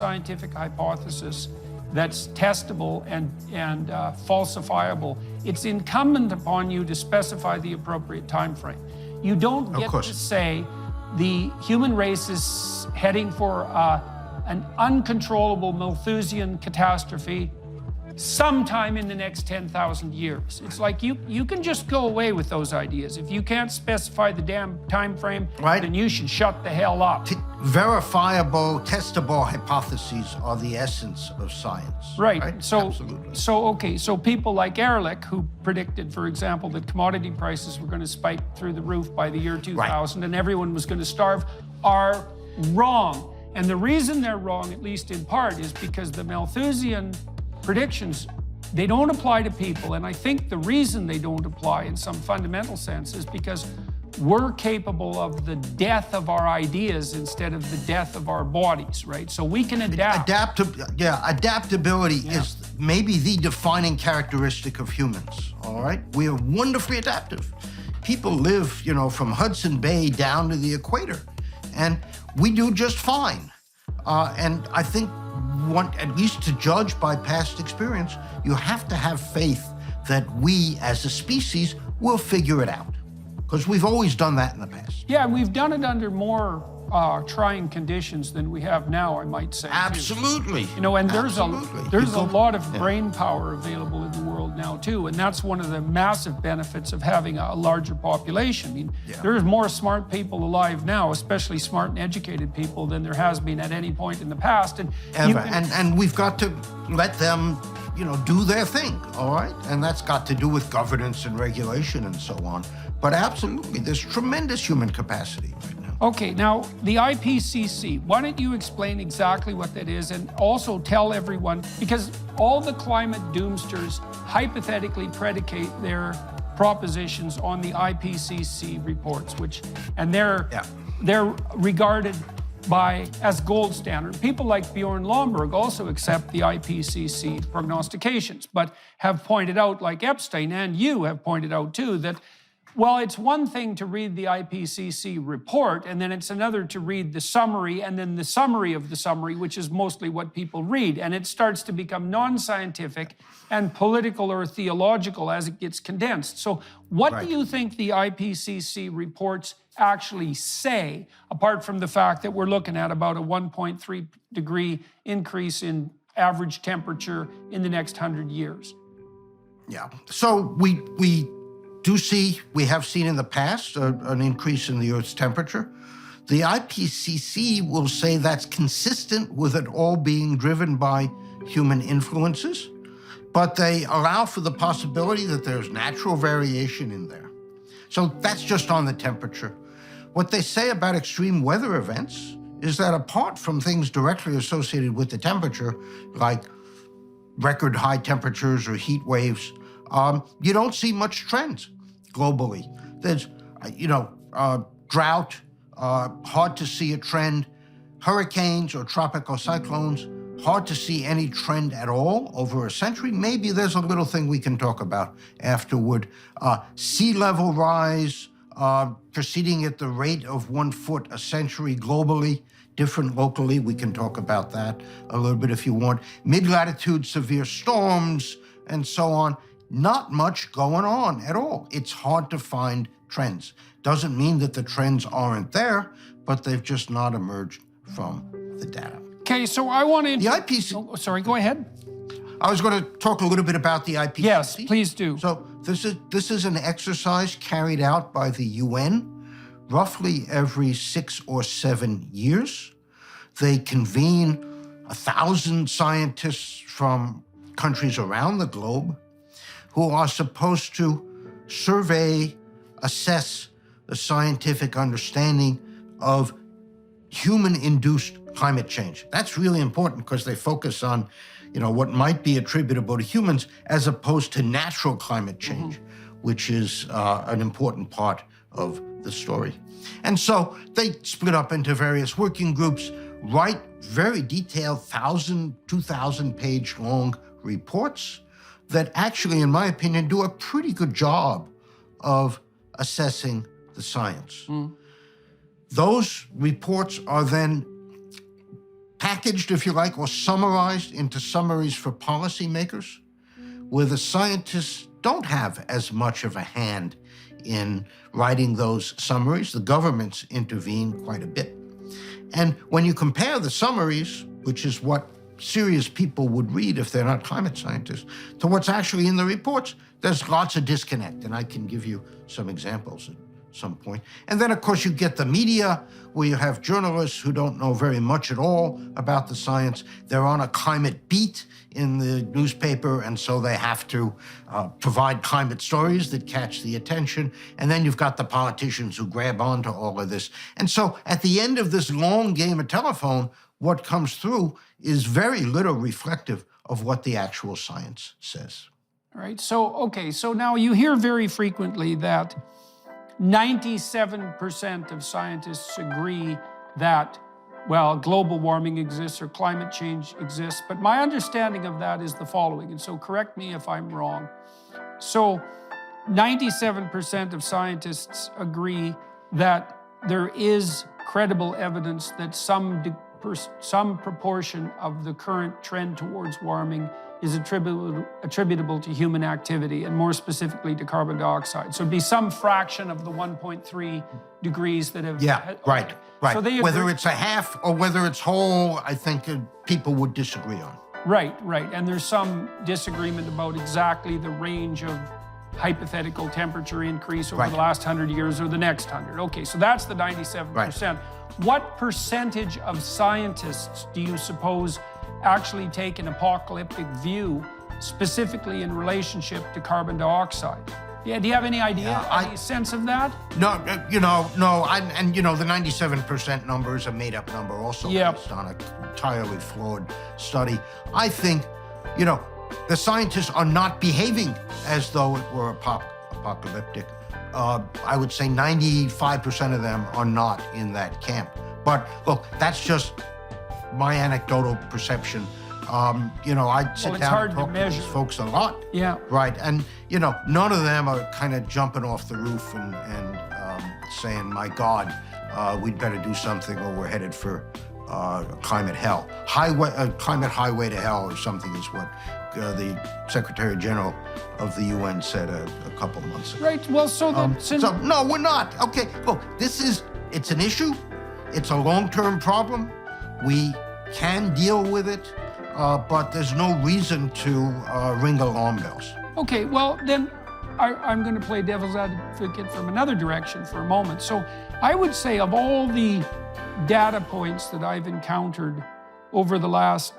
scientific hypothesis that's testable and falsifiable, it's incumbent upon you to specify the appropriate time frame. You don't get to say the human race is heading for an uncontrollable Malthusian catastrophe sometime in the next 10,000 years. It's like you can just go away with those ideas. If you can't specify the damn time frame, then you should shut the hell up. Verifiable, testable hypotheses are the essence of science. Right. So, absolutely. So people like Ehrlich, who predicted, for example, that commodity prices were going to spike through the roof by the year 2000 and everyone was going to starve, are wrong. And the reason they're wrong, at least in part, is because the Malthusian predictions, they don't apply to people. And I think the reason they don't apply in some fundamental sense is because we're capable of the death of our ideas instead of the death of our bodies, right? So we can adapt. Adaptability is maybe the defining characteristic of humans, all right? We are wonderfully adaptive. People live, you know, from Hudson Bay down to the equator, and we do just fine. And I think, at least to judge by past experience, you have to have faith that we as a species will figure it out. Because we've always done that in the past. Yeah, and we've done it under more trying conditions than we have now, I might say. Absolutely. You know, and there's a lot of brain power available in the world now too, and that's one of the massive benefits of having a larger population. I mean, there's more smart people alive now, especially smart and educated people, than there has been at any point in the past. And we've got to let them, you know, do their thing, all right? And that's got to do with governance and regulation and so on. But absolutely, there's tremendous human capacity right now. Okay, now the IPCC, why don't you explain exactly what that is and also tell everyone, because all the climate doomsters hypothetically predicate their propositions on the IPCC reports, and they're regarded as gold standard. People like Bjorn Lomborg also accept the IPCC prognostications, but have pointed out, like Epstein and you have pointed out too, that well, it's one thing to read the IPCC report, and then it's another to read the summary, and then the summary of the summary, which is mostly what people read. And it starts to become non-scientific and political or theological as it gets condensed. So what do you think the IPCC reports actually say, apart from the fact that we're looking at about a 1.3 degree increase in average temperature in the next 100 years? Yeah, so we have seen in the past an increase in the Earth's temperature. The IPCC will say that's consistent with it all being driven by human influences, but they allow for the possibility that there's natural variation in there. So that's just on the temperature. What they say about extreme weather events is that apart from things directly associated with the temperature, like record high temperatures or heat waves, you don't see much trends globally. There's, drought, hard to see a trend. Hurricanes or tropical cyclones, hard to see any trend at all over a century. Maybe there's a little thing we can talk about afterward. Sea level rise, proceeding at the rate of 1 foot a century globally, different locally. We can talk about that a little bit if you want. Mid-latitude severe storms and so on. Not much going on at all. It's hard to find trends. Doesn't mean that the trends aren't there, but they've just not emerged from the data. Okay, so I want to... The IPCC... Oh, sorry, go ahead. I was going to talk a little bit about the IPCC. Yes, please do. So this is an exercise carried out by the UN roughly every 6 or 7 years. They convene 1,000 scientists from countries around the globe who are supposed to survey, assess the scientific understanding of human-induced climate change. That's really important because they focus on, what might be attributable to humans as opposed to natural climate change, which is an important part of the story. And so they split up into various working groups, write very detailed 1,000, 2,000-page long reports that actually, in my opinion, do a pretty good job of assessing the science. Those reports are then packaged, if you like, or summarized into summaries for policymakers, where the scientists don't have as much of a hand in writing those summaries. The governments intervene quite a bit. And when you compare the summaries, which is what serious people would read if they're not climate scientists, to what's actually in the reports, there's lots of disconnect. And I can give you some examples at some point. And then, of course, you get the media, where you have journalists who don't know very much at all about the science. They're on a climate beat in the newspaper, and so they have to provide climate stories that catch the attention. And then you've got the politicians who grab onto all of this. And so at the end of this long game of telephone, what comes through is very little reflective of what the actual science says. All right, so now you hear very frequently that 97% of scientists agree that, well, global warming exists or climate change exists. But my understanding of that is the following, and so correct me if I'm wrong. So 97% of scientists agree that there is credible evidence that some proportion of the current trend towards warming is attributable to human activity, and more specifically to carbon dioxide. So it'd be some fraction of the 1.3 degrees that have... Yeah, right. So they whether agree. it's a half or whether it's whole, I think people would disagree on. Right. And there's some disagreement about exactly the range of hypothetical temperature increase over the last 100 years or the next 100. Okay, so that's the 97%. Right. What percentage of scientists do you suppose actually take an apocalyptic view, specifically in relationship to carbon dioxide? Yeah, do you have any idea, any sense of that? No, no, and the 97% number is a made-up number also based on an entirely flawed study. I think, the scientists are not behaving as though it were apocalyptic. I would say 95% of them are not in that camp. But look, that's just my anecdotal perception. I sit down and talk to these folks a lot. Yeah. Right. And, none of them are kind of jumping off the roof and saying, my God, we'd better do something or we're headed for climate hell. Climate highway to hell or something is what the Secretary General of the UN said a couple months ago. Right. Well, so no, we're not. Okay. Look, it's an issue. It's a long-term problem. We can deal with it, but there's no reason to ring alarm bells. Okay, well, then I'm going to play devil's advocate from another direction for a moment. So I would say of all the data points that I've encountered over the last